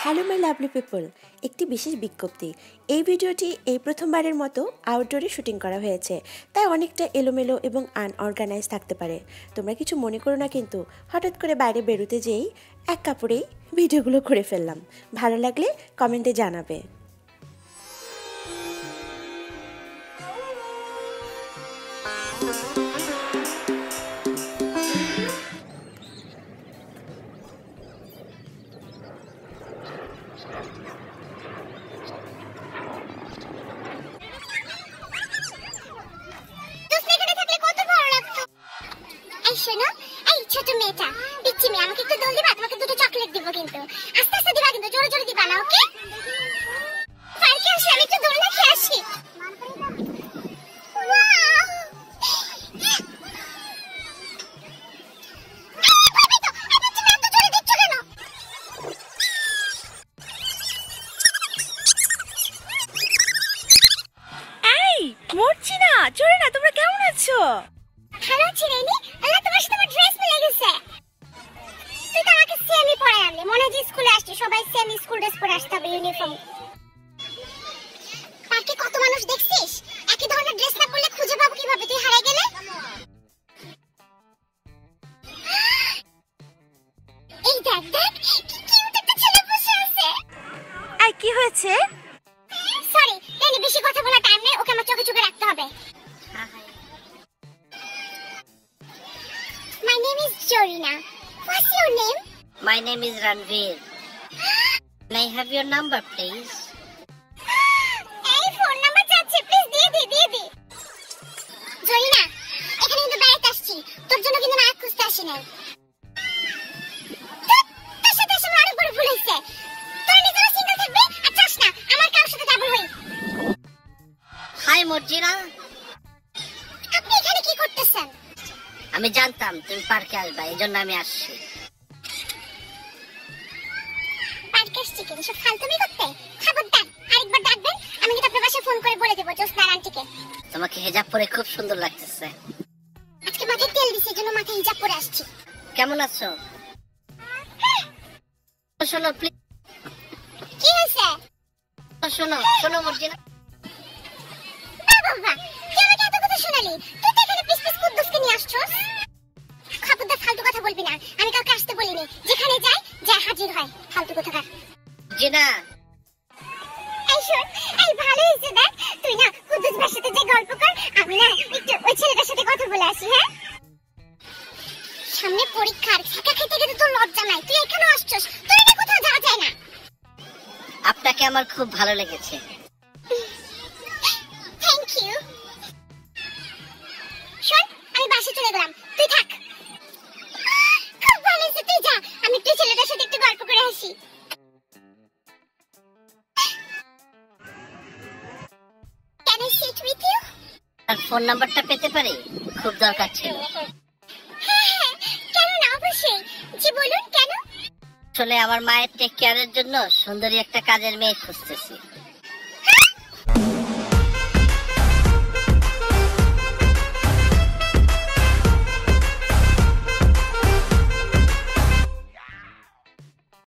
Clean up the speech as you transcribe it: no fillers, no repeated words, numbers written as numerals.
Hello my lovely people, একটি বিশেষ বিজ্ঞপ্তি। এই ভিডিওটি এই প্রথমবারের মতো আউটডোরে শুটিং করা হয়েছে, তাই অনেকটা এলোমেলো এবং আনঅর্গানাইজ থাকতে পারে। তোমরা কিছু মনে করো না, কিন্তু হঠাৎ করে বাইরে বেরোতে যেয়েই এক কাপড়েই ভিডিওগুলো করে ফেললাম। ভালো লাগলে কমেন্টে জানাবে। শোনো, এই ছোট মেয়েটা, পিচ্চি মেয়ে, আমাকে একটু দোল দিবা? তোমাকে দুটো চকলেট দিব, কিন্তু আস্তে আস্তে দিবা, কিন্তু জোরে জোরে দিবা না, ওকে? পার্কে আসি, আমি একটু দোল না খেয়ে আসি। এই মরছি না, চলে না। তোমরা কেমন আছো? ভালো আছি রেনি। আল্লাহ, তোমার সাথে আমার ড্রেস মিলে গেছে। তুই তো আমাকে সেমই পরে আনলি, মনে হয় যে স্কুলে আসছি সবাই সেম স্কুল ড্রেস পরে আসতে হবে, ইউনিফর্ম। পার্কে কত মানুষ দেখছিস, একই ধরনের ড্রেস না পরলে খুঁজে পাবো কিভাবে? তুই হারিয়ে গেলে। এই দেখ দেখ, কি কিউট একটা ছেলে বসে আছে। এই কি হয়েছে? সরি রেনি, বেশি কথা বলা টাইম নেই, ওকে আমার চোখে চোখে রাখতে হবে। My name is Jorina. What's your name? My name is Ranveer. Can I have your number, please? এই ফোন নাম্বার চাচ্ছে, প্লিজ দিয়ে দি। জরিনা, এখানে কিন্তু বেড়াতে আসছি, তোর জন্য কিন্তু নায়ক খুঁজতে আসি নাই। তোর সাথে আসলে অনেক বড় ভুল হয়েছে। তোর নিজেরা সিঙ্গেল থাকবি আর চাস না আমার কারোর সাথে ডাবল হই। Hi, Morjina. আপনি এখানে কি করতেছেন? আমি জানতাম তুমি পার্কে আসবা, এজন্য আমি আসছি। পার্কে আসছি কিন্তু সব ফালতুমি করতে? খবরদার, আরেকবার ডাকবেন আমি কিন্তু আপনার বাসায় ফোন করে বলে দেবো জোসনার আন্টিকে। তোমাকে হিজাব পরে খুব সুন্দর লাগতেছে। আজকে মাথায় তেল দিছি, এজন্য মাথায় হিজাব পরে আসছি। কেমন আছো? শোনো প্লিজ। কি হয়েছে? শোনো মর্জিনা। বাবা, তুই আমাকে এত কথা শোনালি, তুই তো এখানে পিস পিস কুদ্দুসকে নিয়ে আসছস। খবরদার ফালতু কথা বলবি না, আমি কাউকে আসতে বলিনি। যেখানে যাই হাজির হয়, ফালতু কথাকার। জিনা, এই শোন, এই ভালো হয়েছে, দেখ তুই না কুদ্দুস ভাইয়ের সাথে যে গল্প কর, আমি না একটু ওই ছেলেটার সাথে কথা বলে আসি। হ্যাঁ, সামনে পরীক্ষার ছেঁকা খেতে গেলে তোর লজ্জা নাই? তুই এখানে আসছস, তোর না কোথাও যাওয়া যায় না। আপনাকে আমার খুব ভালো লেগেছে। Thank you. শোন, আমি বাসে চলে গেলাম, তুই থাক। খুব ভালো হয়েছে, তুই যা, আমি একটু ছেলেটার সাথে একটু গল্প করে আসি। Can I sit with you? আর ফোন নাম্বারটা পেতে পারি? খুব দরকার ছিল। হ্যাঁ, কেন না, অবশ্যই। জি বলুন, কেন? আসলে আমার মায়ের টেক কেয়ারের জন্য সুন্দরী একটা কাজের মেয়ে খুঁজতেছি।